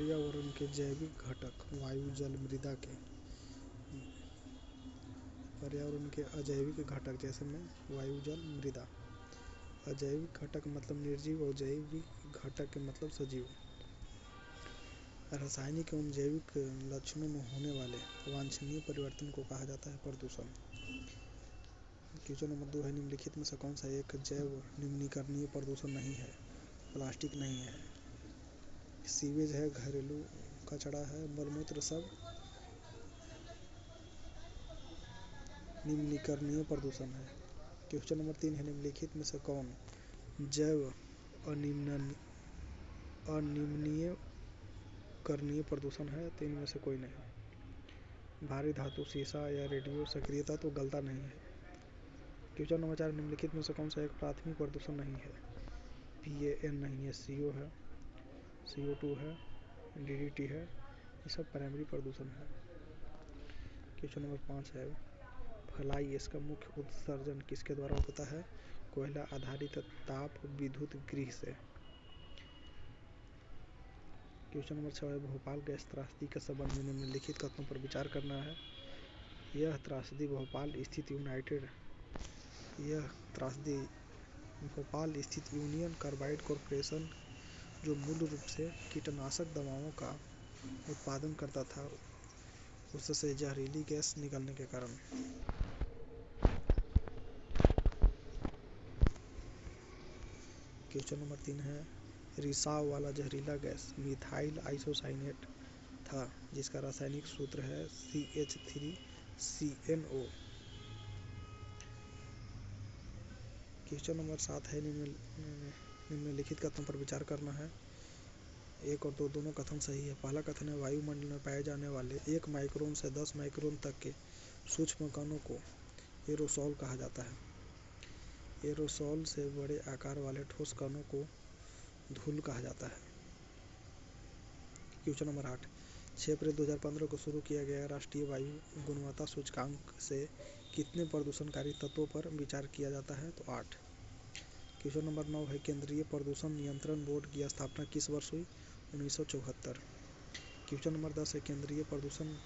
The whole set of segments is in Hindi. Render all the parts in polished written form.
पर्यावरण के जैविक घटक वायु, जल, मृदा के पर्यावरण के अजैविक घटक जैसे में वायु, जल, मृदा। अजैविक घटक मतलब निर्जीव और जैविक घटक के मतलब सजीव। रासायनिक एवं जैविक लक्षणों में होने वाले अवांछनीय परिवर्तन को कहा जाता है प्रदूषण। क्वेश्चन नंबर 2 है, निम्नलिखित में से कौन सा एक जैव निम्नीकरणीय प्रदूषण नहीं है? प्लास्टिक नहीं है, सीवेज है, घरेलू कचरा है, मलमूत्र सब निम्नीकरणीय प्रदूषण है। क्वेश्चन नंबर 3 है, निम्नलिखित में से कौन जैव अनिम्नीकरणीय प्रदूषण है? तो इनमें से कोई नहीं। भारी धातु, शीशा या रेडियो सक्रियता तो गलता नहीं है। क्वेश्चन नंबर 4, निम्नलिखित में से कौन सा एक प्राथमिक प्रदूषण नहीं है? PAN नहीं है, CO है, CO2 है, DDT है, ये सब प्राइमरी प्रदूषण है। क्वेश्चन नंबर 5 है, फ्लाई इसका मुख्य उत्सर्जन किसके द्वारा होता है? कोयला आधारित ताप विद्युत गृह से। क्वेश्चन नंबर 6 है, भोपाल गैस त्रासदी के संबंध में निम्नलिखित कथनों पर विचार करना है। यह त्रासदी भोपाल स्थित यूनियन कार्बाइड कॉरपोरेशन, जो मूल रूप से कीटनाशक दवाओं का उत्पादन करता था, उससे जहरीली गैस निकलने के कारण। क्वेश्चन नंबर 3 है, रिसाव वाला जहरीला गैस मिथाइल आइसोसाइनेट था, जिसका रासायनिक सूत्र है CH3CNO। क्वेश्चन नंबर 7 है, निम्नलिखित कथनों पर विचार करना है। 1 और 2 दोनों कथन सही है। पहला कथन है, वायुमंडल में पाए जाने वाले 1 माइक्रोन से 10 माइक्रोन तक के सूक्ष्म कणों को एरोसोल कहा जाता है। एरोसोल से बड़े आकार वाले ठोस कणों को धूल कहा जाता है। क्वेश्चन नंबर 8, 6 अप्रैल 2015 को शुरू किया गया राष्ट्रीय वायु गुणवत्ता सूचकांक से कितने प्रदूषणकारी तत्वों पर विचार किया जाता है? तो 8। क्वेश्चन नंबर 9 है, केंद्रीय प्रदूषण नियंत्रण बोर्ड की स्थापना किस वर्ष हुई? 1974। क्वेश्चन नंबर 10 है, केंद्रीय प्रदूषण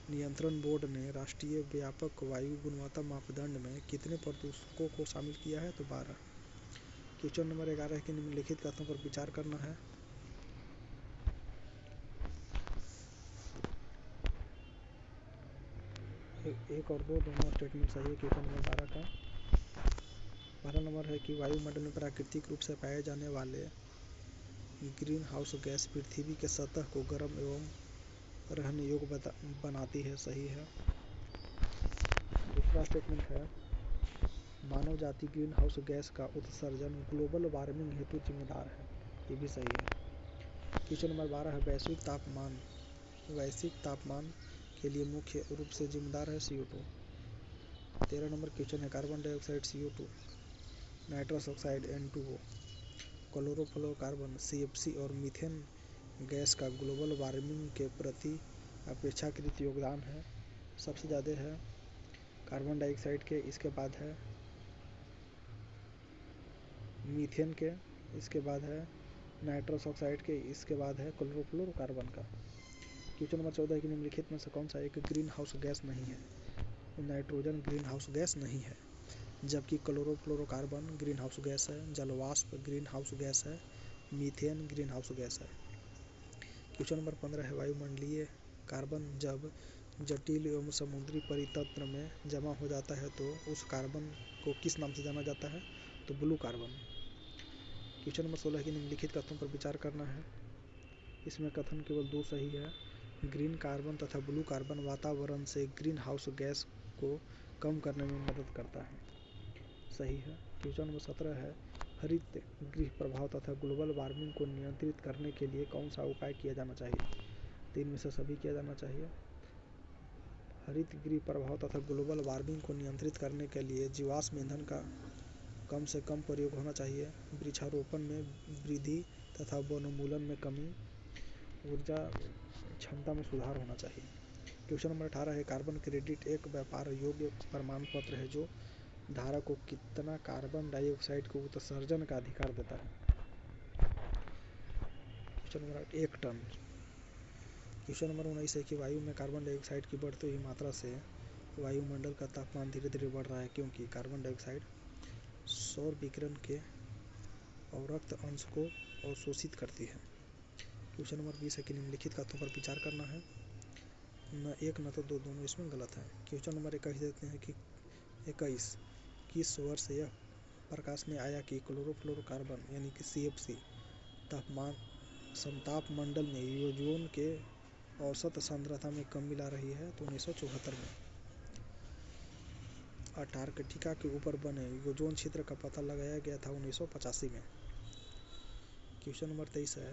नियंत्रण बोर्ड ने राष्ट्रीय व्यापक वायु गुणवत्ता मापदंड में कितने प्रदूषकों को शामिल किया है? तो 12। क्वेश्चन नंबर 11 है कि निम्नलिखित कथनों पर विचार करना है। 1 और 2 दोनों स्टेटमेंट सही है। क्वेश्चन नंबर 12 का पहला नंबर है कि वायुमंडल में प्राकृतिक रूप से पाए जाने वाले ग्रीन हाउस गैस पृथ्वी के सतह को गर्म एवं रहने योग्य बनाती है, सही है। दूसरा स्टेटमेंट है, मानव जाति ग्रीन हाउस गैस का उत्सर्जन ग्लोबल वार्मिंग हेतु जिम्मेदार है, ये भी सही है। क्वेश्चन नंबर 12 है, वैश्विक तापमान के लिए मुख्य रूप से जिम्मेदार है CO2। 13 नंबर क्वेश्चन है, carbon dioxide CO2, nitrous oxide N2O, chlorofluorocarbon CFC और मीथेन गैस का ग्लोबल वार्मिंग के प्रति अपेक्षाकृत योगदान है। सबसे ज़्यादा है कार्बन डाइऑक्साइड के, इसके बाद है मीथेन के, इसके बाद है नाइट्रस ऑक्साइड के, इसके बाद है क्लोरोफ्लोरोकार्बन का। क्वेश्चन नंबर 14 है कि निम्नलिखित में से कौन सा एक ग्रीन हाउस गैस नहीं है? नाइट्रोजन ग्रीन हाउस गैस नहीं है, जबकि क्लोरोफ्लोरोकार्बन ग्रीन हाउस गैस है, जलवाष्प ग्रीन हाउस गैस है, मीथेन ग्रीन हाउस गैस है। क्वेश्चन नंबर 15 है, वायुमंडलीय कार्बन जब जटिल एवं समुद्री परितंत्र में जमा हो जाता है तो उस कार्बन को किस नाम से जाना जाता है? तो ब्लू कार्बन। क्वेश्चन नंबर 16 की निम्नलिखित कथनों पर विचार करना है। इसमें कथन केवल 2 सही है। ग्रीन कार्बन तथा ब्लू कार्बन वातावरण से ग्रीन हाउस गैस को कम करने में मदद करता है, सही है। क्वेश्चन नंबर 17 है, हरित गृह प्रभाव तथा ग्लोबल वार्मिंग को नियंत्रित करने के लिए कौन सा उपाय किया जाना चाहिए? 3 में से सभी किया जाना चाहिए। हरित गृह प्रभाव तथा ग्लोबल वार्मिंग को नियंत्रित करने के लिए जीवाश्म ईंधन का कम से कम प्रयोग होना चाहिए, वृक्षारोपण में वृद्धि तथा वनोन्मूलन में कमी, ऊर्जा क्षमता में सुधार होना चाहिए। क्वेश्चन नंबर 18 है, कार्बन क्रेडिट एक व्यापार योग्य प्रमाण पत्र है जो धारक को कितना कार्बन डाइऑक्साइड को उत्सर्जन का अधिकार देता है? Question number 1 ton. Question number 19 है कि वायु में कार्बन डाइऑक्साइड की बढ़ती हुई मात्रा से वायुमंडल का तापमान धीरे धीरे बढ़ रहा है क्योंकि कार्बन डाइऑक्साइड सौर विकिरण के अवरक्त अंश को अवशोषित करती है। क्वेश्चन नंबर 20 है कि निम्नलिखित कथनों पर विचार करना है, न एक न तो दो, दोनों इसमें गलत है। क्वेश्चन नंबर 21 देते हैं कि 21 किस वर्ष यह प्रकाश में आया कि क्लोरोफ्लोरोकार्बन यानी कि CFC तापमान समताप मंडल में ओजोन के औसत सांद्रता में कमी ला रही है? तो 1974 में। अंटार्कटिका के ऊपर बने ओजोन क्षेत्र का पता लगाया गया था 1985 में। क्वेश्चन नंबर 23 है,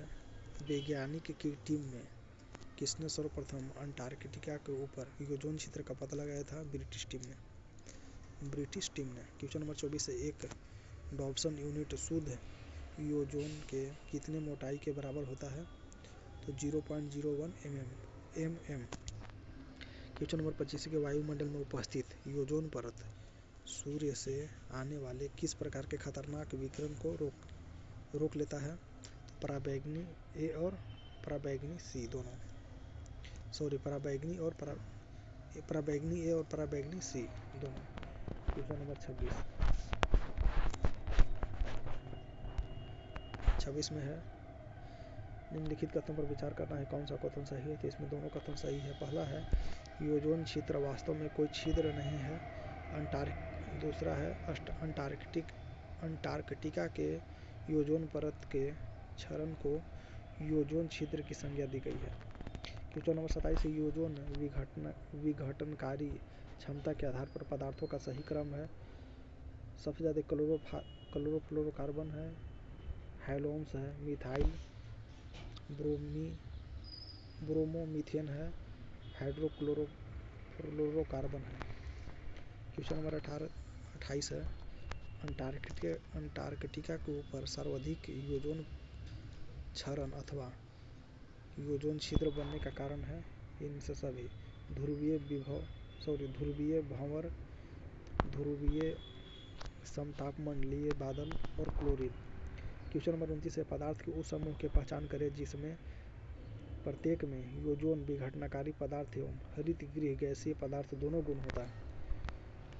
वैज्ञानिक की टीम में किसने सर्वप्रथम अंटार्कटिका के ऊपर ओजोन क्षेत्र का पता लगाया था? ब्रिटिश टीम ने। क्वेश्चन नंबर 24 है, एक डॉप्सन यूनिट शुद्ध ओजोन के कितने मोटाई के बराबर होता है? तो 0.01 mm। क्वेश्चन नंबर 25 के वायुमंडल में उपस्थित ओजोन परत सूर्य से आने वाले किस प्रकार के खतरनाक विकिरण को रोक लेता है? तो पराबैंगनी ए और पराबैंगनी सी दोनों, पराबैंगनी ए और पराबैंगनी सी दोनों। क्वेश्चन नंबर 26 में है, निम्नलिखित कथनों पर विचार करना है, कौन सा कथन सही है? तो इसमें दोनों कथन सही है। पहला है ओजोन क्षेत्र वास्तव में कोई छिद्र नहीं है। दूसरा है अंटार्कटिका के ओजोन परत के क्षरण को ओजोन छिद्र की संज्ञा दी गई है। क्वेश्चन नंबर 27 है, ओजोन विघटनकारी क्षमता के आधार पर पदार्थों का सही क्रम है। सबसे ज्यादा क्लोरोफ्लोरोकार्बन है, हैलोन्स है, मिथाइल ब्रोमोमीथेन है, हाइड्रोक्लोरोकार्बन है। क्वेश्चन नंबर 28 है, अंटार्कटिका के ऊपर सर्वाधिक ओजोन क्षरण अथवा ओजोन छिद्र बनने का कारण है? इनमें से सभी ध्रुवीय भंवर, ध्रुवीय समतापमंडलीय बादल और क्लोरीन। क्वेश्चन नंबर 29 है, पदार्थ के उस समूह की पहचान करें जिसमें प्रत्येक में ओजोन विघटनकारी पदार्थ एवं हरित गृह गैसीय पदार्थ दोनों गुण होता है।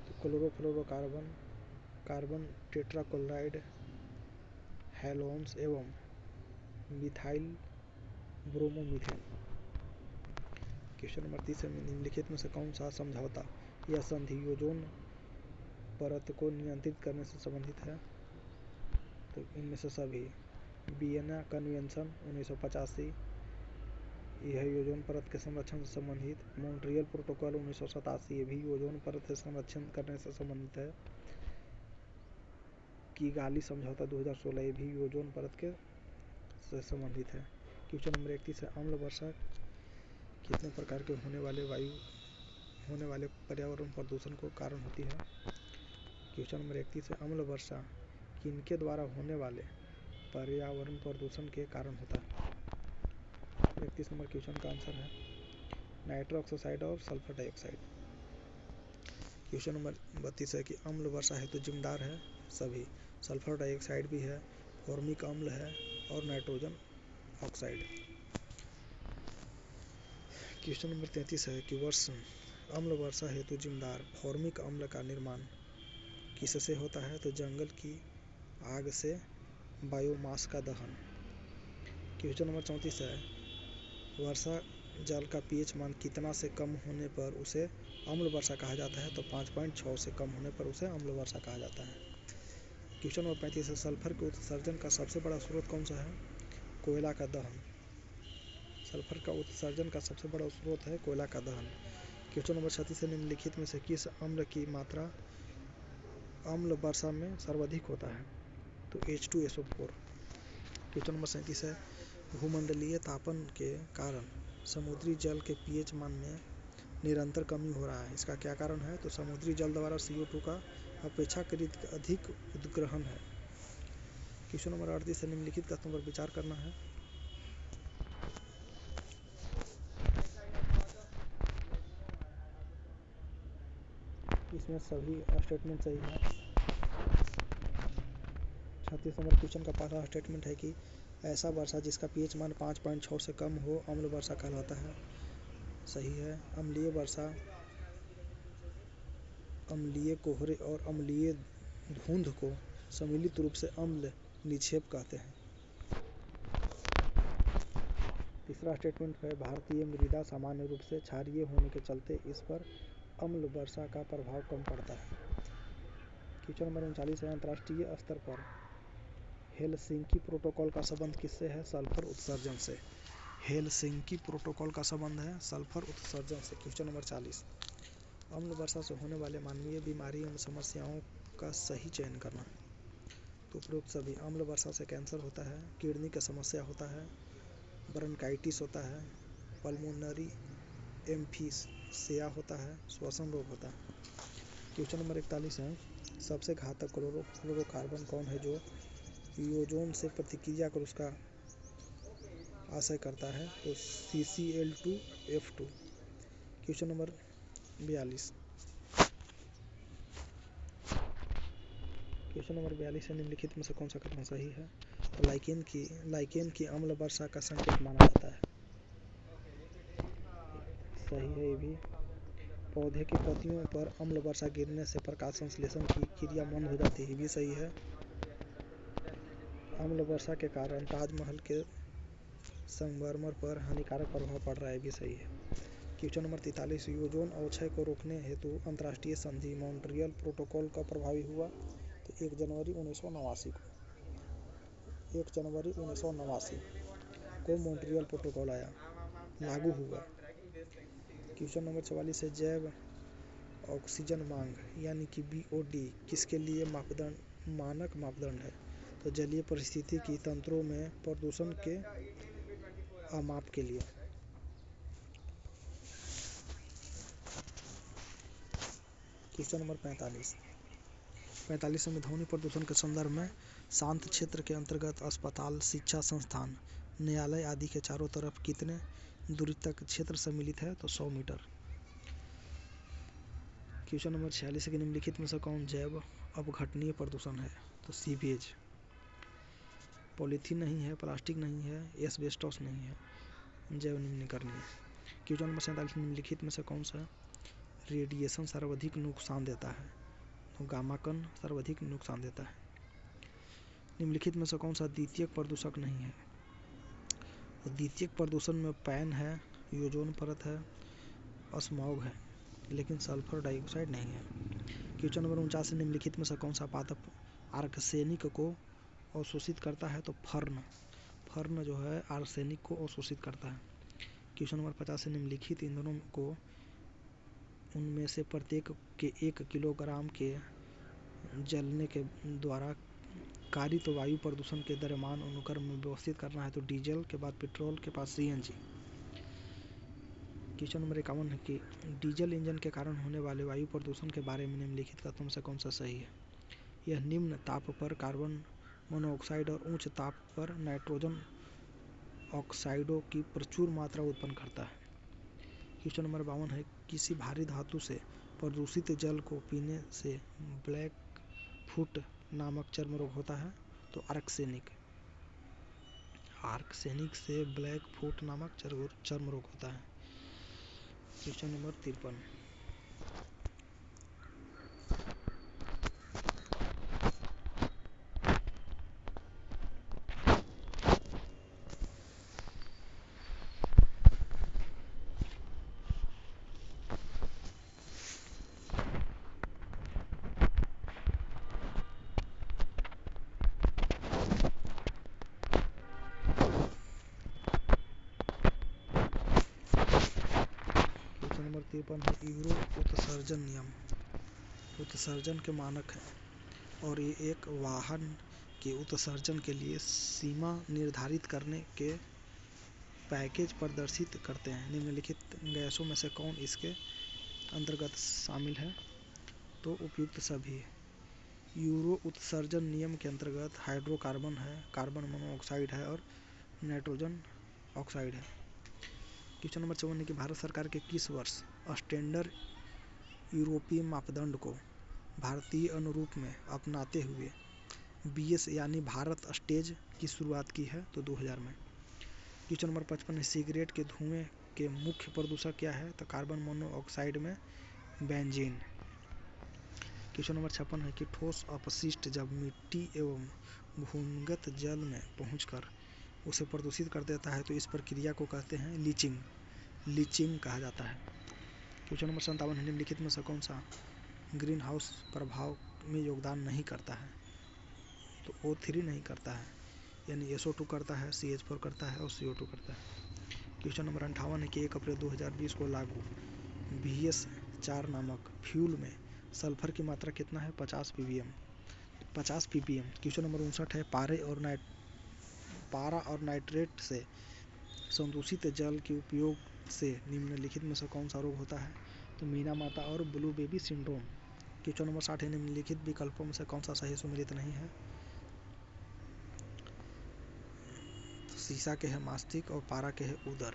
तो क्लोरोफ्लोरोकार्बन, कार्बन टेट्राक्लोराइड, हैलोन्स एवं मिथाइल ब्रोमोमीथेन। क्वेश्चन नंबर 30 है, निम्नलिखित में से कौन सा समझौता या संधि ओजोन परत को नियंत्रित करने से संबंधित है? तो इनमें से सभी वियना कन्वेंशन 1985, यह ओजोन परत के संरक्षण से संबंधित। मॉन्ट्रियल प्रोटोकॉल 1987, ये भी ओजोन परत के संरक्षण करने से संबंधित है। किगाली समझौता 2016, ये भी ओजोन परत के से संबंधित है। क्वेश्चन नंबर 31 है, अम्ल वर्षा कितने प्रकार के होने वाले पर्यावरण प्रदूषण को कारण होती है? क्वेश्चन नंबर 31 है, अम्ल वर्षा किनके द्वारा होने वाले पर्यावरण प्रदूषण के कारण होता है? 31 नंबर क्वेश्चन का आंसर है नाइट्रस ऑक्साइड और सल्फर डाइऑक्साइड। क्वेश्चन नंबर 32 है कि अम्ल वर्षा हेतु जिम्मेदार है सभी, सल्फर डाइऑक्साइड भी है, फॉर्मिक अम्ल है और नाइट्रोजन ऑक्साइड। क्वेश्चन नंबर 33 है कि अम्ल वर्षा हेतु जिम्मेदार फॉर्मिक अम्ल का निर्माण किससे होता है? तो जंगल की आग से बायोमास का दहन। क्वेश्चन नंबर 34 है, वर्षा जल का पीएच मान कितना से कम होने पर उसे अम्ल वर्षा कहा जाता है? तो 5.6 से कम होने पर उसे अम्ल वर्षा कहा जाता है। क्वेश्चन नंबर 35 है, सल्फर के उत्सर्जन का सबसे बड़ा स्रोत कौन सा है? कोयला का दहन। सल्फर का उत्सर्जन का सबसे बड़ा स्रोत है कोयला का दहन। क्वेश्चन नंबर 36 है, निम्नलिखित में से किस अम्ल की मात्रा अम्ल वर्षा में सर्वाधिक होता है? तो H2SO4। क्वेश्चन नंबर 37 है, भूमंडलीय तापन के कारण समुद्री जल के पीएच मान में निरंतर कमी हो रहा है, इसका क्या कारण है? तो समुद्री जल द्वारा CO2 का अपेक्षाकृत अधिक उद्ग्रहण है। क्वेश्चन नंबर 38 है, निम्नलिखित कथनों पर विचार करना है। इसमें सभी स्टेटमेंट सही है। 36 नंबर क्वेश्चन का पहला स्टेटमेंट है कि ऐसा वर्षा जिसका पीएच मान 5.6 से कम हो अम्ल वर्षा कहलाता है। सही है। अम्लीय वर्षा अम्लीय कोहरे और अम्लीय धुंध को सम्मिलित रूप से अम्ल निक्षेप कहते हैं। तीसरा स्टेटमेंट है भारतीय मृदा सामान्य रूप से क्षारीय होने के चलते इस पर अम्ल वर्षा का प्रभाव कम पड़ता है। क्वेश्चन नंबर 39 है अंतर्राष्ट्रीय स्तर पर हेलसिंकी प्रोटोकॉल का संबंध किससे है? सल्फर उत्सर्जन से। हेलसिंकी प्रोटोकॉल का संबंध है सल्फर उत्सर्जन से। क्वेश्चन नंबर 40 अम्ल वर्षा से होने वाले मानवीय बीमारियों एवं समस्याओं का सही चयन करना। तो उपरोक्त सभी अम्ल वर्षा से कैंसर होता है, किडनी का समस्या होता है, ब्रोंकाइटिस होता है, पल्मोनरी एम्फीसिया होता है, श्वसन रोग होता है। क्वेश्चन नंबर 41 है सबसे घातक क्लोरोफ्लोरोकार्बन कौन है जो ओजोन से प्रतिक्रिया कर उसका आशय करता है? तो CCl2F2। क्वेश्चन नंबर 42 है निम्नलिखित में से कौन सा कथन सही है? तो लाइकेन की अम्ल वर्षा का संकेत माना जाता है। सही है ये भी। पौधे की पत्तियों पर अम्ल वर्षा गिरने से प्रकाश संश्लेषण की क्रिया मंद हो जाती है, ये भी सही है। अम्ल वर्षा के कारण ताजमहल के संगमरमर पर हानिकारक प्रभाव पड़ रहा है, भी सही है। क्वेश्चन नंबर 43 ओजोन अवक्षय को रोकने हेतु अंतर्राष्ट्रीय संधि मॉन्ट्रियल प्रोटोकॉल कब प्रभावी हुआ? तो 1 जनवरी 1989 को मॉन्ट्रियल प्रोटोकॉल आया, लागू हुआ। क्वेश्चन नंबर 44 है जैव ऑक्सीजन मांग यानी कि BOD किसके लिए मानक मापदंड है? तो जलीय पारिस्थितिकी तंत्रों में प्रदूषण के माप के लिए। क्वेश्चन नंबर 45 में ध्वनि प्रदूषण के संदर्भ में शांत क्षेत्र के अंतर्गत अस्पताल, शिक्षा संस्थान, न्यायालय आदि के चारों तरफ कितने दूरी तक क्षेत्र सम्मिलित है? तो 100 मीटर। क्वेश्चन नंबर 46 के निम्नलिखित में से कौन जैव अपघटनीय प्रदूषण है? तो सीवेज। पॉलीथीन नहीं है, प्लास्टिक नहीं है, एस्बेस्टॉस नहीं है, जैव निम्नीकरणीय। क्वेश्चन नंबर 47 निम्नलिखित में से कौन सा रेडिएशन सर्वाधिक नुकसान देता है? तो गामा कण सर्वाधिक नुकसान देता है। निम्नलिखित में से कौन सा द्वितीयक प्रदूषक नहीं है? तो द्वितीयक प्रदूषण में पैन है, ओजोन परत है, स्मॉग है, लेकिन सल्फर डाइऑक्साइड नहीं है। क्वेश्चन नंबर 49 निम्नलिखित में से कौन सा पादप आर्सेनिक को अवशोषित करता है? तो फर्न जो है आर्सेनिक को अवशोषित करता है। क्वेश्चन नंबर 50 निम्नलिखित ईंधनों को उनमें से प्रत्येक के 1 किलोग्राम के जलने के द्वारा कारित वायु प्रदूषण के द्रव्यमान अनुक्रम में व्यवस्थित करना है? तो डीजल के बाद पेट्रोल के बाद CNG। क्वेश्चन नंबर 51 है कि डीजल इंजन के कारण होने वाले वायु प्रदूषण के बारे में निम्नलिखित कथनों से कौन सा सही है? यह निम्न ताप पर कार्बन मोनोऑक्साइड और उच्च ताप पर नाइट्रोजन ऑक्साइडों की प्रचुर मात्रा उत्पन्न करता है। क्वेश्चन नंबर 52 है किसी भारी धातु से प्रदूषित जल को पीने से ब्लैक फुट नामक चर्म रोग होता है? तो आर्सेनिक से ब्लैक फुट नामक चर्म रोग होता है। क्वेश्चन नंबर 53 है यूरो उत्सर्जन नियम उत्सर्जन के मानक है और ये एक वाहन के उत्सर्जन के लिए सीमा निर्धारित करने के पैकेज प्रदर्शित करते हैं। निम्नलिखित गैसों में से कौन इसके अंतर्गत शामिल है? तो उपयुक्त सभी। यूरो उत्सर्जन नियम के अंतर्गत हाइड्रोकार्बन है, कार्बन मोनोऑक्साइड है और नाइट्रोजन ऑक्साइड है। क्वेश्चन नंबर 54 है कि भारत सरकार के किस वर्ष स्टैंडर्ड यूरोपीय मापदंड को भारतीय अनुरूप में अपनाते हुए BS यानी भारत स्टेज की शुरुआत की है, तो 2000 में। क्वेश्चन नंबर 55 है, सिगरेट के धुएं के मुख्य प्रदूषक क्या है, तो कार्बन मोनोऑक्साइड में बेंजीन। क्वेश्चन नंबर 56 है कि ठोस अपशिष्ट जब मिट्टी एवं भूमिगत जल में पहुंचकर उसे प्रदूषित कर देता है तो इस प्रक्रिया को कहते हैं लीचिंग। लीचिंग कहा जाता है। क्वेश्चन नंबर 57 है, निम्नलिखित में से कौन सा ग्रीन हाउस प्रभाव में योगदान नहीं करता है, तो O3 नहीं करता है, यानी SO2 करता है, CH4 करता है और CO2 करता है। क्वेश्चन नंबर 58 है कि 1 अप्रैल 2020 को लागू BS4 नामक फ्यूल में सल्फर की मात्रा कितना है, 50 ppm। क्वेश्चन नंबर 59 है, पारा और नाइट्रेट से संदूषित जल के उपयोग से निम्नलिखित में से कौन सा रोग होता है, तो मीना माता और blue baby syndrome. Question number 60 है, निम्नलिखित विकल्पों में से कौन सा सही सुमेलित नहीं है, तो सीसा के है मास्तिक और पारा के है उदर।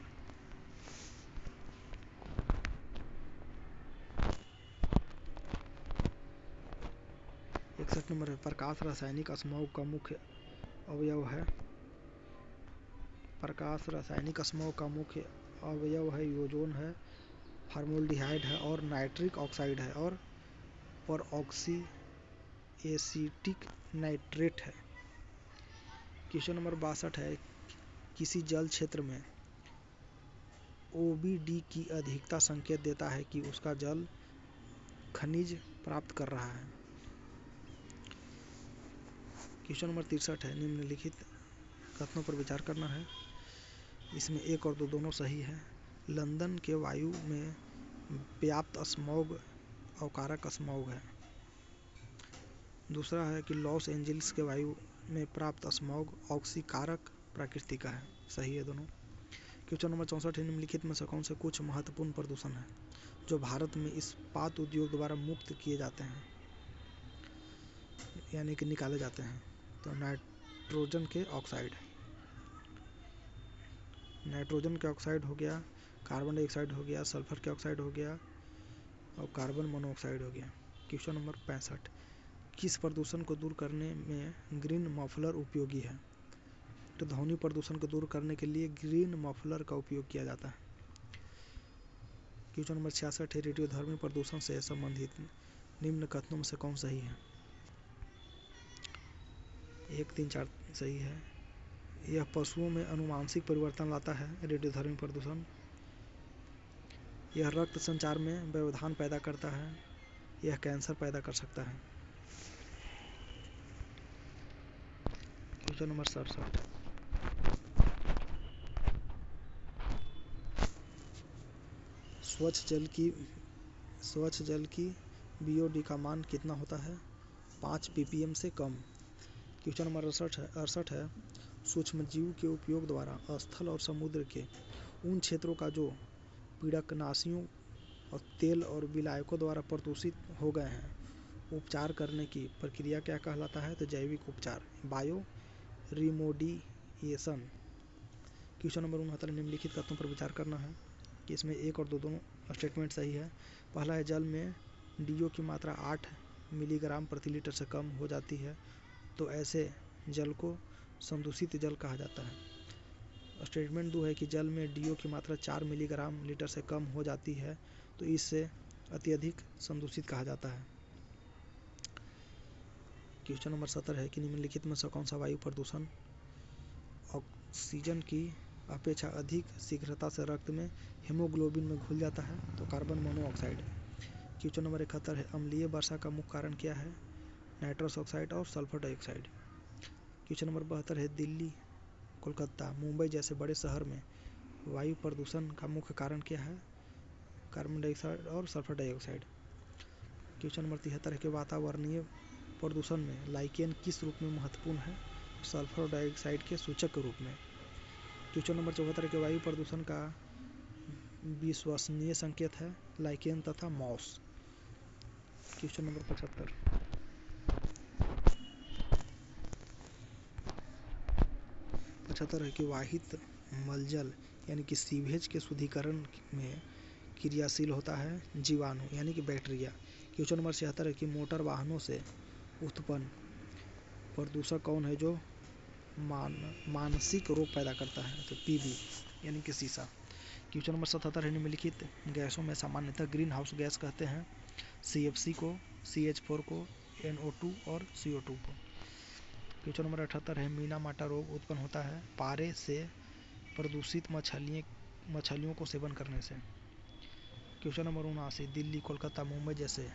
इकसठ नंबर है, प्रकाश रासायनिक स्मॉग का मुख्य अवयव है। प्रकाश रासायनिक स्मॉग का मुख्य अवयव है ओजोन है, फॉर्मल्डिहाइड है और नाइट्रिक ऑक्साइड है और परऑक्सी एसिटिक नाइट्रेट है। क्वेश्चन नंबर 62 है, किसी जल क्षेत्र में OBD की अधिकता संकेत देता है कि उसका जल खनिज प्राप्त कर रहा है। क्वेश्चन नंबर 63 है, निम्नलिखित कथनों पर विचार करना है। इसमें 1 और 2 दोनों सही है। लंदन के वायु में व्याप्त स्मॉग अवकारक स्मॉग है। दूसरा है कि लॉस एंजलिस के वायु में प्राप्त स्मॉग ऑक्सीकारक प्रकृति का है। सही है दोनों। क्वेश्चन नंबर 64 है, निम्नलिखित में से कौन से कुछ महत्वपूर्ण प्रदूषण है जो भारत में इस्पात उद्योग द्वारा मुक्त किए जाते हैं, यानी कि निकाले जाते हैं, तो नाइट्रोजन के ऑक्साइड हो गया, कार्बन डाइऑक्साइड हो गया, सल्फर के ऑक्साइड हो गया और कार्बन मोनोऑक्साइड हो गया। क्वेश्चन नंबर 65, किस प्रदूषण को दूर करने में ग्रीन मफलर उपयोगी है, तो ध्वनि प्रदूषण को दूर करने के लिए ग्रीन मफलर का उपयोग किया जाता है। क्वेश्चन नंबर 66 है, रेडियोधर्मी प्रदूषण से संबंधित निम्न कथनों में से कौन सही है, 1, 3, 4 सही है। यह पशुओं में अनुवांशिक परिवर्तन लाता है, रेडियोधर्मी प्रदूषण। यह रक्त संचार में व्यवधान पैदा करता है, यह कैंसर पैदा कर सकता है। क्वेश्चन नंबर 67, स्वच्छ जल की BOD का मान कितना होता है, 5 ppm से कम। क्वेश्चन नंबर 68 है, सूक्ष्मजीव के उपयोग द्वारा स्थल और समुद्र के उन क्षेत्रों का जो पीड़कनाशियों और तेल और विलायकों द्वारा प्रदूषित हो गए हैं, उपचार करने की प्रक्रिया क्या कहलाता है, तो जैविक उपचार, बायो रिमोडिएशन। क्वेश्चन नंबर 69, निम्नलिखित तथ्यों पर विचार करना है कि इसमें 1 और 2 दोनों स्टेटमेंट सही है। पहला है, जल में DO की मात्रा 8 मिलीग्राम प्रति लीटर से कम हो जाती है तो ऐसे जल को संदूषित जल कहा जाता है। स्टेटमेंट 2 है कि जल में DO की मात्रा 4 मिलीग्राम लीटर से कम हो जाती है तो इससे अत्यधिक संदूषित कहा जाता है। क्वेश्चन नंबर 70 है कि निम्नलिखित में से कौन सा वायु प्रदूषण ऑक्सीजन की अपेक्षा अधिक शीघ्रता से रक्त में हीमोग्लोबिन में घुल जाता है, तो कार्बन मोनोऑक्साइड। क्वेश्चन नंबर 71 है, अम्लीय वर्षा का मुख्य कारण क्या है, नाइट्रस ऑक्साइड और सल्फर डाइऑक्साइड। क्वेश्चन नंबर 72 है, दिल्ली, कोलकाता, मुंबई जैसे बड़े शहर में वायु प्रदूषण का मुख्य कारण क्या है, कार्बन डाइऑक्साइड और सल्फर डाइऑक्साइड। क्वेश्चन नंबर 73 है कि वातावरणीय प्रदूषण में लाइकेन किस रूप में महत्वपूर्ण है, सल्फर डाइऑक्साइड के सूचक के रूप में। क्वेश्चन नंबर 74 के वायु प्रदूषण का विश्वसनीय संकेत है लाइकेन तथा मॉस। क्वेश्चन नंबर 75 है कि वाहित मलजल यानी कि सीवेज के शुद्धिकरण में क्रियाशील होता है जीवाणु यानी कि बैक्टीरिया। क्वेश्चन नंबर 76 है कि मोटर वाहनों से उत्पन्न प्रदूषक कौन है जो मानसिक रोग पैदा करता है? तो टीबी यानी कि सीसा। क्वेश्चन नंबर 77 है निम्नलिखित गैसों में सामान्यतः ग्रीन हाउस गैस कहते हैं? CFC को, CH4 को, NO2 और CO2 को। क्वेश्चन नंबर 78 है मीना-माटा रोग उत्पन्न होता है पारे से प्रदूषित मछलियों को सेवन करने से। क्वेश्चन नंबर 79 दिल्ली, कोलकाता, मुंबई जैसे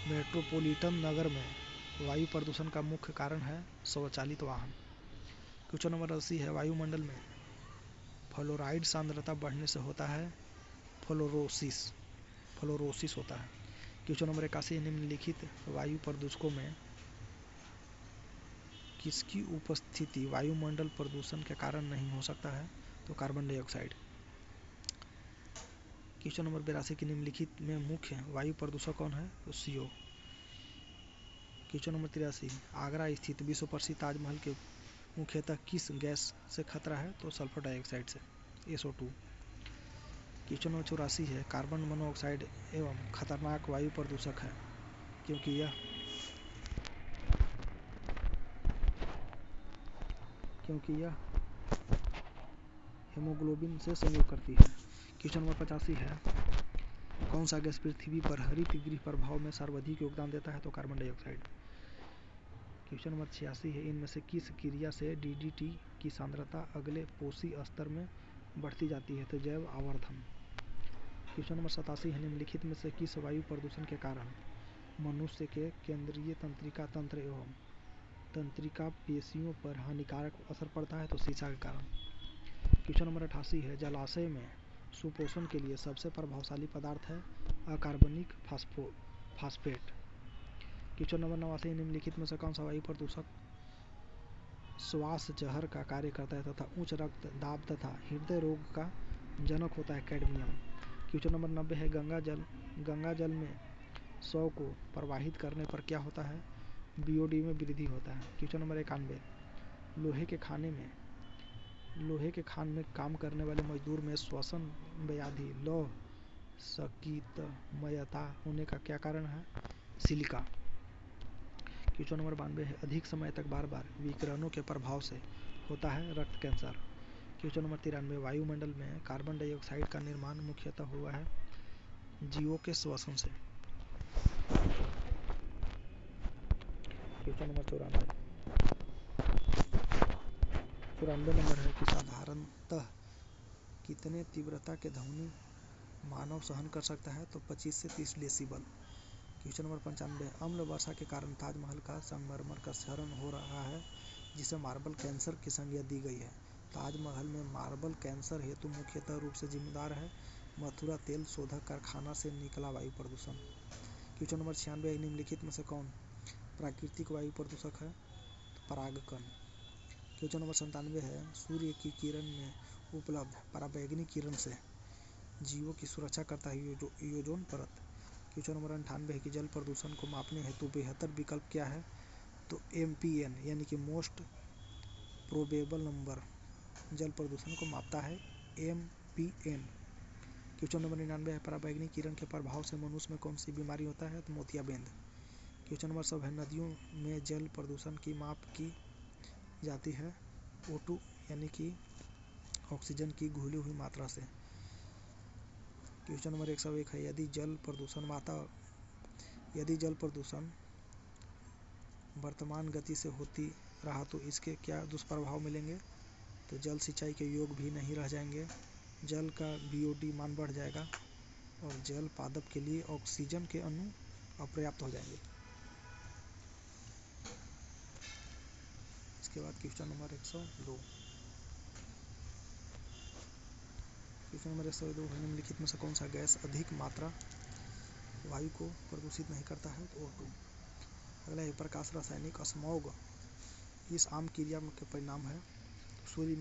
मेट्रोपॉलिटन नगर में वायु प्रदूषण का मुख्य कारण है स्वचालित वाहन। क्वेश्चन नंबर 80 है वायुमंडल में फ्लोराइड सांद्रता बढ़ने से होता है फ्लोरोसिस होता है। क्वेश्चन नंबर 81 निम्नलिखित वायु प्रदूषकों में किसकी उपस्थिति वायुमंडल प्रदूषण के कारण नहीं हो सकता है? तो कार्बन डाइऑक्साइड। क्वेश्चन नंबर 82 की निम्नलिखित में मुख्य वायु प्रदूषक कौन है? तो CO। क्वेश्चन नंबर 83 आगरा स्थित विश्व प्रसिद्ध ताजमहल के मुख्यतः किस गैस से खतरा है? तो सल्फर डाइऑक्साइड से, SO2। क्वेश्चन नंबर 84 है कार्बन मोनोऑक्साइड एवं खतरनाक वायु प्रदूषक है क्योंकि यह हेमोग्लोबिन से संयोग करती है। क्वेश्चन नंबर 85 है कौन सा गैस पृथ्वी पर हरित गृह प्रभाव में सर्वाधिक योगदान देता है? तो कार्बन डाइऑक्साइड। क्वेश्चन नंबर 86 है इनमें से किस क्रिया से DDT की सांद्रता अगले पोषी स्तर में बढ़ती जाती है? तो जैव आवर्धन। क्वेश्चन नंबर 87 है निम्नलिखित में से किस वायु प्रदूषण के कारण मनुष्य के केंद्रीय तंत्रिका तंत्र एवं तंत्रिका पेशियों पर हानिकारक असर पड़ता है? तो सीसा के कारण। क्वेश्चन नंबर 88 है जलाशय में सुपोषण के लिए सबसे प्रभावशाली पदार्थ है अकार्बनिक फास्फेट। क्वेश्चन नंबर 89 निम्नलिखित में से कौन सा वायु प्रदूषक श्वास जहर का कार्य करता है तथा उच्च रक्तदाब तथा हृदय रोग का जनक होता है? कैडमियम। क्वेश्चन नंबर 90 है गंगा जल में 100 को प्रवाहित करने पर क्या होता है? BOD में वृद्धि होता है। क्वेश्चन नंबर 91 लोहे के खान में काम करने वाले मजदूर में श्वसन व्याधि लौह सकितमयता होने का क्या कारण है? सिलिका। क्वेश्चन नंबर 92 है अधिक समय तक बार बार विकिरणों के प्रभाव से होता है रक्त कैंसर। क्वेश्चन नंबर 93 वायुमंडल में कार्बन डाइऑक्साइड का निर्माण मुख्यतः हुआ है जीवों के श्वसन से। क्वेश्चन नंबर 94 नंबर है कि साधारणतः कितने तीव्रता के ध्वनि मानव सहन कर सकता है? तो 25 से 30 डेसिबल। क्वेश्चन नंबर 95 अम्ल वर्षा के कारण ताजमहल का संगमरमर का क्षरण हो रहा है जिसे मार्बल कैंसर की संज्ञा दी गई है। ताजमहल में मार्बल कैंसर हेतु मुख्यतः रूप से जिम्मेदार है मथुरा तेल शोधक कारखाना से निकला वायु प्रदूषण। क्वेश्चन नंबर 96 निम्नलिखित में से कौन प्राकृतिक वायु प्रदूषक है? तो परागकण। क्वेश्चन नंबर 97 है सूर्य की किरण में उपलब्ध पराबैंगनी किरण से जीवों की सुरक्षा करता है ओजोन परत। क्वेश्चन नंबर 98 है कि जल प्रदूषण को मापने हेतु बेहतर विकल्प क्या है? तो MPN यानी कि मोस्ट प्रोबेबल नंबर जल प्रदूषण को मापता है MPN। क्वेश्चन नंबर 99 है पराबैंगनी किरण के प्रभाव से मनुष्य में कौन सी बीमारी होता है? तो मोतियाबिंद। क्वेश्चन नंबर 100 है नदियों में जल प्रदूषण की माप की जाती है O2 यानी कि ऑक्सीजन की घुली हुई मात्रा से। क्वेश्चन नंबर 101 है यदि जल प्रदूषण वर्तमान गति से होती रहा तो इसके क्या दुष्प्रभाव मिलेंगे? तो जल सिंचाई के योग भी नहीं रह जाएंगे, जल का BOD मान बढ़ जाएगा और जल पादप के लिए ऑक्सीजन के अणु अपर्याप्त हो जाएंगे। इसके बाद क्वेश्चन नंबर 102 निम्नलिखित में से कौन सा गैस अधिक मात्रा वायु को प्रदूषित नहीं करता है? तो O2। अगला है प्रकाश रासायनिक स्मॉग इस आम क्रिया के परिणाम है सूर्य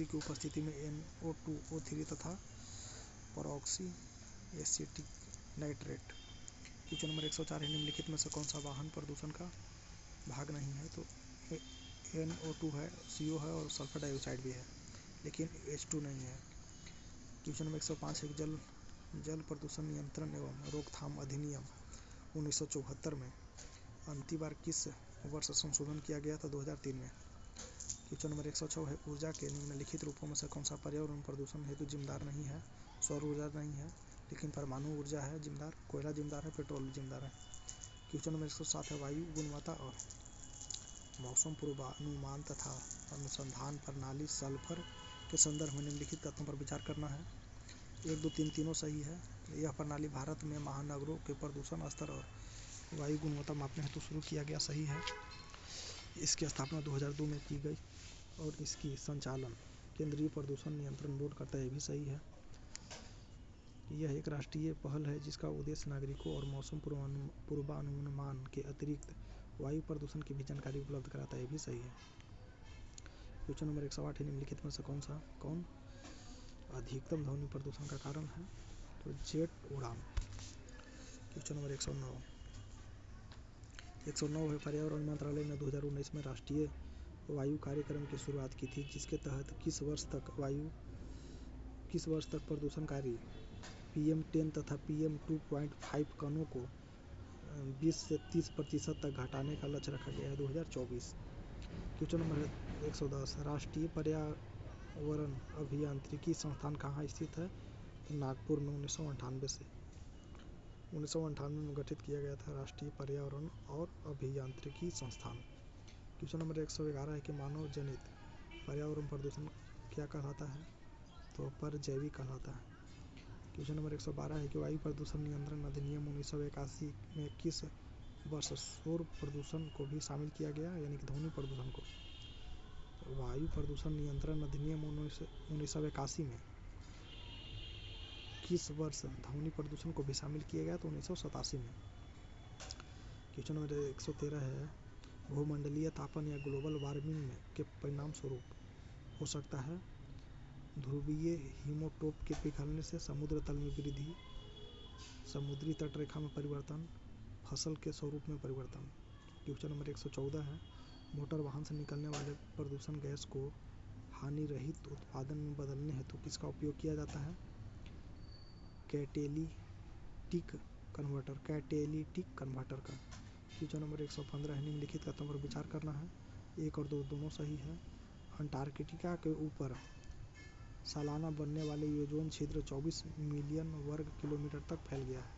की उपस्थिति में NO2O3 तथा परऑक्सी एसिटिक नाइट्रेट। क्वेश्चन नंबर 104 है निम्नलिखित में से कौन सा वाहन प्रदूषण का भाग नहीं है? तो NO2 है, CO है और सल्फर डाइऑक्साइड भी है लेकिन H2 नहीं है। क्वेश्चन नंबर 105 है जल प्रदूषण नियंत्रण एवं रोकथाम अधिनियम 1974 में अंतिम बार किस वर्ष संशोधन किया गया था 2003 में। क्वेश्चन नंबर 106 है ऊर्जा के निम्नलिखित रूपों में से कौन सा पर्यावरण प्रदूषण हेतु जिम्मेदार नहीं है? सौर ऊर्जा नहीं है, लेकिन परमाणु ऊर्जा है जिम्मेदार, कोयला जिम्मेदार है, पेट्रोल जिम्मेदार है। क्वेश्चन नंबर 107 है वायु गुणवत्ता और मौसम पूर्वानुमान तथा अनुसंधान प्रणाली सल्फर के संदर्भ में निम्नलिखित तथ्यों पर विचार करना है। 1, 2, 3 तीनों सही है। यह प्रणाली भारत में महानगरों के प्रदूषण स्तर और वायु गुणवत्ता मापने हेतु शुरू किया गया, सही है। इसकी स्थापना 2002 में की गई और इसकी संचालन केंद्रीय प्रदूषण नियंत्रण बोर्ड करता है, ये भी सही है। यह एक राष्ट्रीय पहल है जिसका उद्देश्य नागरिकों और मौसम पूर्वानुमान के अतिरिक्त वायु प्रदूषण की भी जानकारी उपलब्ध कराता है, ये भी सही है। क्वेश्चन नंबर 108 है निम्नलिखित में से कौन अधिकतम ध्वनि प्रदूषण का कारण है? तो जेट उड़ान। क्वेश्चन नंबर 109 है पर्यावरण मंत्रालय ने 2019 में राष्ट्रीय वायु कार्यक्रम की शुरुआत की थी, जिसके तहत किस वर्ष तक प्रदूषणकारी PM10 तथा PM2.5 कणों को 20 से 30% तक घटाने का लक्ष्य रखा गया है 2024। क्वेश्चन नंबर 110 राष्ट्रीय पर्यावरण अभियांत्रिकी संस्थान कहाँ स्थित है? तो नागपुर में 1998 में गठित किया गया था राष्ट्रीय पर्यावरण और अभियांत्रिकी संस्थान। क्वेश्चन नंबर 111 है कि मानव जनित पर्यावरण प्रदूषण क्या कहलाता है? तो परजैविक कहलाता है। क्वेश्चन नंबर 112 है कि वायु प्रदूषण नियंत्रण अधिनियम 1981 में किस वर्ष शोर प्रदूषण को भी शामिल किया गया, यानी कि ध्वनि प्रदूषण को? वायु प्रदूषण नियंत्रण अधिनियम 1981 में किस वर्ष ध्वनि प्रदूषण को भी शामिल किया गया? तो 1987 में। क्वेश्चन नंबर 113 है भूमंडलीय तापन या ग्लोबल वार्मिंग के परिणाम स्वरूप हो सकता है ध्रुवीय हिमोटोप के पिघलने से समुद्र तल में वृद्धि, समुद्री तटरेखा में परिवर्तन, फसल के स्वरूप में परिवर्तन। क्वेश्चन नंबर 114 है मोटर वाहन से निकलने वाले प्रदूषण गैस को हानि रहित उत्पादन में बदलने हेतु किसका उपयोग किया जाता है? कैटेलिटिक कन्वर्टर का। क्वेश्चन नंबर 115 है निम्नलिखित तथ्यों पर विचार करना है। 1 और 2 दोनों सही है। अंटार्कटिका के ऊपर सालाना बनने वाले ओजोन छिद्र 24 मिलियन वर्ग किलोमीटर तक फैल गया है,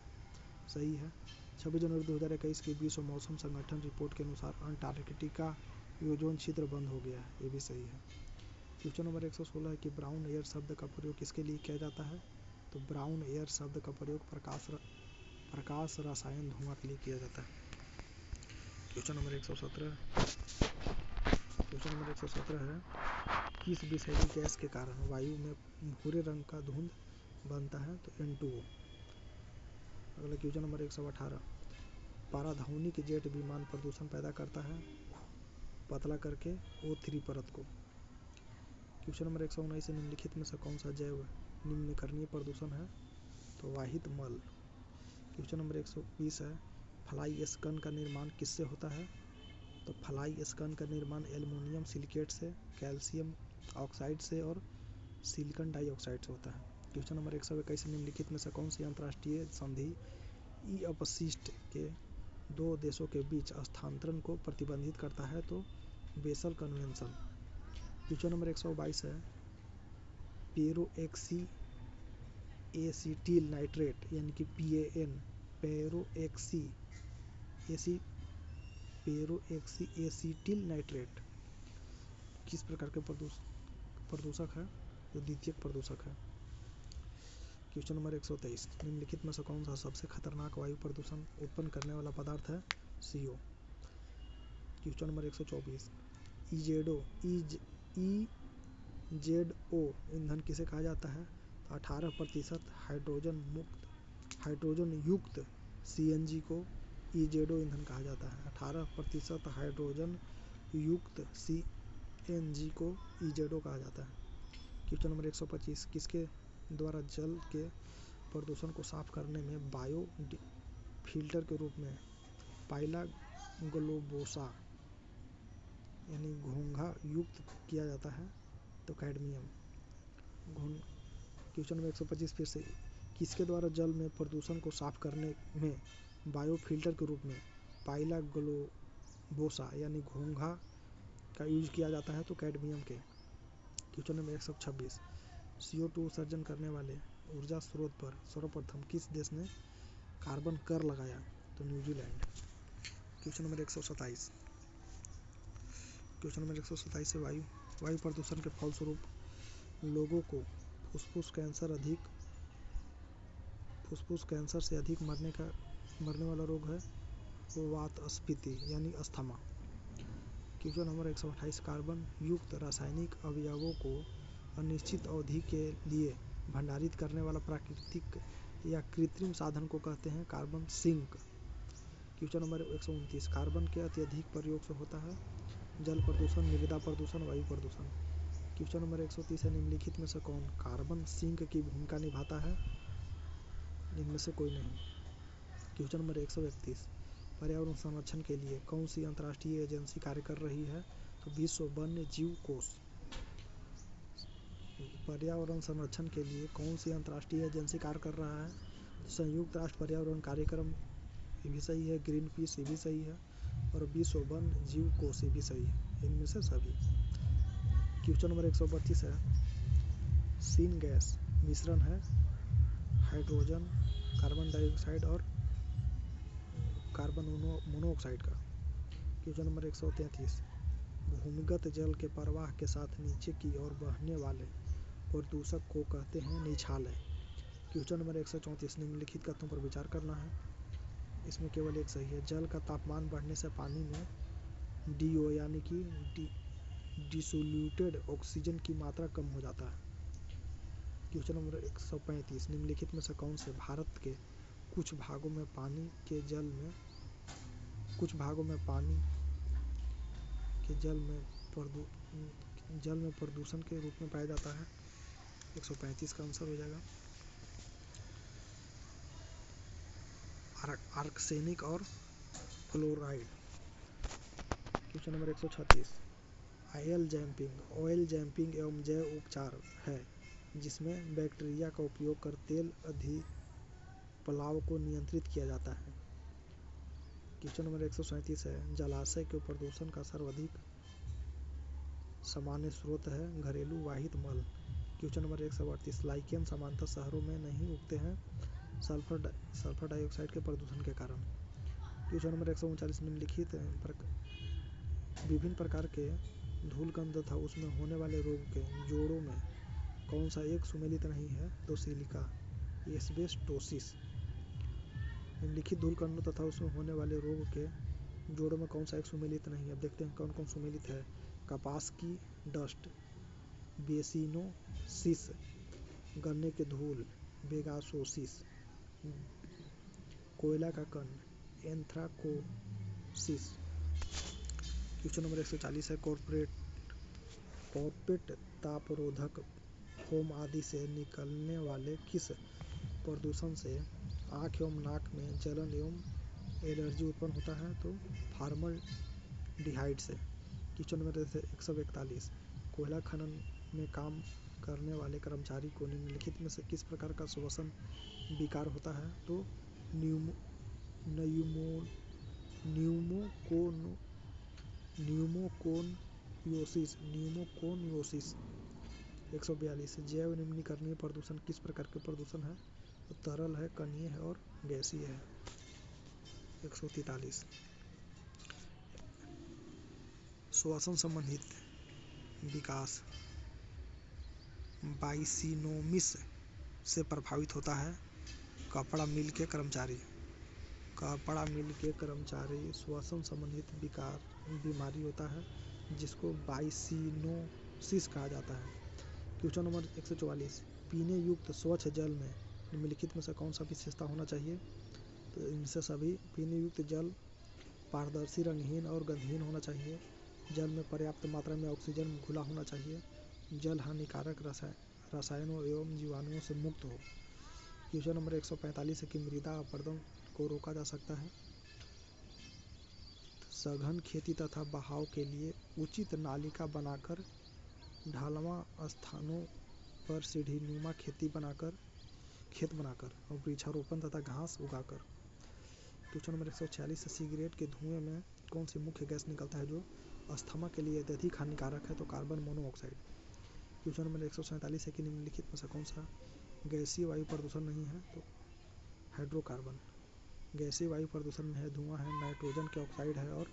सही है। 26 जनवरी 2021 की विश्व मौसम संगठन रिपोर्ट के अनुसार अंटार्कटिका ओजोन छिद्र बंद हो गया है, ये भी सही है। क्वेश्चन नंबर 116 है कि ब्राउन एयर शब्द का प्रयोग किसके लिए किया जाता है? तो ब्राउन एयर शब्द का प्रयोग प्रकाश रसायन धुआं के लिए किया जाता है। क्वेश्चन नंबर 117 है किस विषैली गैस के कारण वायु में भूरे रंग का धुंध बनता है? तो N2O। अगला क्वेश्चन नंबर 118 पाराध्वनिक जेट विमान प्रदूषण पैदा करता है पतला करके O3 परत को। क्वेश्चन नंबर 119 निम्नलिखित में से कौन सा जैव निम्नकरणीय प्रदूषण है? तो वाहित मल। क्वेश्चन नंबर 120 है फ्लाई एस्कन का निर्माण किससे होता है? तो फ्लाई एस्कन का निर्माण एल्युमिनियम सिलिकेट से, कैल्शियम ऑक्साइड से और सिलिकॉन डाइऑक्साइड से होता है। क्वेश्चन नंबर 121 निम्नलिखित में से कौन सी अंतर्राष्ट्रीय संधि ई अपशिष्ट के 2 देशों के बीच स्थानांतरण को प्रतिबंधित करता है? तो बेसल कन्वेंशन। क्वेश्चन नंबर 122 है पेरोक्सी एसिटिल नाइट्रेट यानी कि PAN पेरोक्सी एसिटिल नाइट्रेट किस प्रकार के प्रदूषक है? जो द्वितीयक प्रदूषक है। क्वेश्चन नंबर 123 निम्नलिखित में से कौन सा सबसे खतरनाक वायु प्रदूषण उत्पन्न करने वाला पदार्थ है? CO। क्वेश्चन नंबर 124 EZO ईंधन किसे कहा जाता है? 18% हाइड्रोजन युक्त CNG को EZO ईंधन कहा जाता है। 18% हाइड्रोजन युक्त CNG को EZO कहा जाता है। क्वेश्चन नंबर 125 किसके द्वारा जल के प्रदूषण को साफ करने में बायो फिल्टर के रूप में पाइला ग्लोबोसा यानी घोंघा युक्त किया जाता है? तो कैडमियम। क्वेश्चन नंबर 125 फिर से किसके द्वारा जल में प्रदूषण को साफ करने में बायो फिल्टर के रूप में पाइला बोसा यानी घोंघा का यूज किया जाता है तो कैडमियम के। क्वेश्चन नंबर 126, CO2 उत्सर्जन करने वाले ऊर्जा स्रोत पर सर्वप्रथम किस देश ने कार्बन कर लगाया? तो New Zealand. Question number 127, question number 127 से वायु प्रदूषण के फलस्वरूप लोगों को फुफ्फुस कैंसर से अधिक मरने वाला रोग है वातस्फीति यानी अस्थमा। क्वेश्चन नंबर 128, कार्बन युक्त रासायनिक अवयवों को अनिश्चित अवधि के लिए भंडारित करने वाला प्राकृतिक या कृत्रिम साधन को कहते हैं carbon sink. Question number 129, carbon के अत्यधिक प्रयोग से होता है जल प्रदूषण, मृदा प्रदूषण, वायु प्रदूषण। क्वेश्चन नंबर 130 है, निम्नलिखित में से कौन कार्बन सिंक की भूमिका निभाता है? इनमें से कोई नहीं। क्वेश्चन नंबर 131, पर्यावरण संरक्षण के लिए कौन सी अंतर्राष्ट्रीय एजेंसी कार्य कर रही है? तो विश्व वन्य जीव कोष। पर्यावरण संरक्षण के लिए कौन सी अंतर्राष्ट्रीय एजेंसी कार्य कर रहा है? संयुक्त राष्ट्र पर्यावरण कार्यक्रम, ये भी सही है। ग्रीन पीस, ये भी सही है। और विश्व वन्य जीव कोष, ये भी सही है। इनमें से सभी। क्वेश्चन नंबर 132 है, सीन गैस मिश्रण है हाइड्रोजन, कार्बन डाइऑक्साइड और कार्बन मोनोऑक्साइड का। क्वेश्चन नंबर 133, भूमिगत जल के प्रवाह के साथ नीचे की ओर बहने वाले प्रदूषक को कहते हैं निछाले। क्वेश्चन नंबर 134, निम्नलिखित कथनों पर विचार करना है। इसमें केवल एक सही है। जल का तापमान बढ़ने से पानी में DO यानी कि डिसोल्यूटेड ऑक्सीजन की मात्रा कम हो जाता है। क्वेश्चन नंबर 135, निम्नलिखित में से कौन से भारत के कुछ भागों में पानी के जल में प्रदूषण के रूप में पाया जाता है? 135 का आंसर हो जाएगा आर्सेनिक और फ्लोराइड। क्वेश्चन नंबर 136, ऑयल जैम्पिंग एवं जैव उपचार है जिसमें बैक्टीरिया का उपयोग कर तेल अधिप्लाव को नियंत्रित किया जाता है। क्वेश्चन नंबर 137 है, जलाशय के प्रदूषण का सर्वाधिक सामान्य स्रोत है घरेलू वाहित मल। क्वेश्चन नंबर 138, लाइकेन सामान्यतः शहरों में नहीं उगते हैं सल्फर डाइऑक्साइड के प्रदूषण के कारण। क्वेश्चन नंबर 139, निम्नलिखित विभिन्न प्रकार के धूलकण तथा उसमें होने वाले रोग के जोड़ों में कौन सा एक सुमेलित नहीं है? तो सिलिका एस्बेस्टोसिस। निम्नलिखित धूलकणों तथा उसमें होने वाले रोग के जोड़ों में कौन सा एक सुमेलित नहीं है? अब देखते हैं कौन कौन सुमेलित है। कपास की डस्ट बेसिनोसिस, गन्ने के धूल बेगासोसिस, कोयला का कण एंथ्राकोसिस। क्वेश्चन नंबर 140 है, कॉर्पेट तापरोधक फोम आदि से निकलने वाले किस प्रदूषण से आँख एवं नाक में जलन एवं एलर्जी उत्पन्न होता है? तो फॉर्मलडिहाइड से। क्वेश्चन नंबर 141, कोयला खनन में काम करने वाले कर्मचारी को निम्नलिखित में से किस प्रकार का श्वसन विकार होता है? तो न्यूमोकोनियोसिस। 142, जैव निम्नीकरणीय प्रदूषण किस प्रकार के प्रदूषण है? तो तरल है, कणीय है और गैसीय है। 143, श्वसन संबंधित विकास बाइसिनोमिस से प्रभावित होता है कपड़ा मिल के कर्मचारी श्वसन संबंधित बीमारी होता है जिसको बाइसिनोसिस कहा जाता है। क्वेश्चन नंबर 144, पीने युक्त स्वच्छ जल में निम्नलिखित में से कौन सा विशेषता होना चाहिए? तो इनसे सभी। पीने युक्त जल पारदर्शी, रंगहीन और गंधहीन होना चाहिए। जल में पर्याप्त मात्रा में ऑक्सीजन घुला होना चाहिए। जल हानिकारक रसायनों एवं जीवाणुओं से मुक्त हो। क्वेश्चन नंबर 145 है कि मृदा अपरदन को रोका जा सकता है? सघन खेती तथा बहाव के लिए उचित नालिका बनाकर, ढलवां स्थानों पर सीढ़ीनुमा खेत बनाकर और वृक्षारोपण तथा घास उगाकर। क्वेश्चन नंबर 146, सिगरेट के धुएं में कौन सी मुख्य गैस निकलता है जो अस्थमा के लिए अत्यधिक हानिकारक है? तो कार्बन मोनोऑक्साइड। क्वेश्चन नंबर 147 है कि निम्नलिखित में से कौन सा गैसीय वायु प्रदूषण नहीं है? तो हाइड्रोकार्बन। गैसीय वायु प्रदूषण में है धुआं है, नाइट्रोजन के ऑक्साइड है और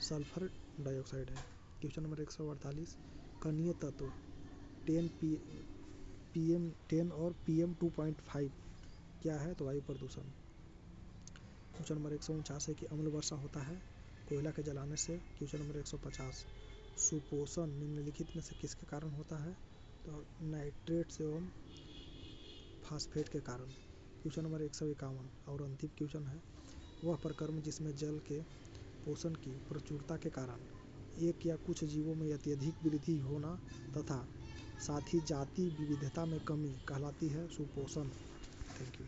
सल्फर डाइऑक्साइड है। क्वेश्चन नंबर 148 कणीय तत्व 10 और PM2.5 क्या है? तो वायु प्रदूषण। क्वेश्चन नंबर 149 है कि अम्ल वर्षा होता है कोयला के जलाने से। क्वेश्चन नंबर 150 सुपोषण निम्नलिखित में से किसके कारण होता है? तो नाइट्रेट्स एवं फास्फेट के कारण। क्वेश्चन नंबर 151 और अंतिम क्वेश्चन है वह प्रकर्म जिसमें जल के पोषण की प्रचुरता के कारण एक या कुछ जीवों में अत्यधिक वृद्धि होना तथा साथ ही जाति विविधता में कमी कहलाती है सुपोषण। Thank you.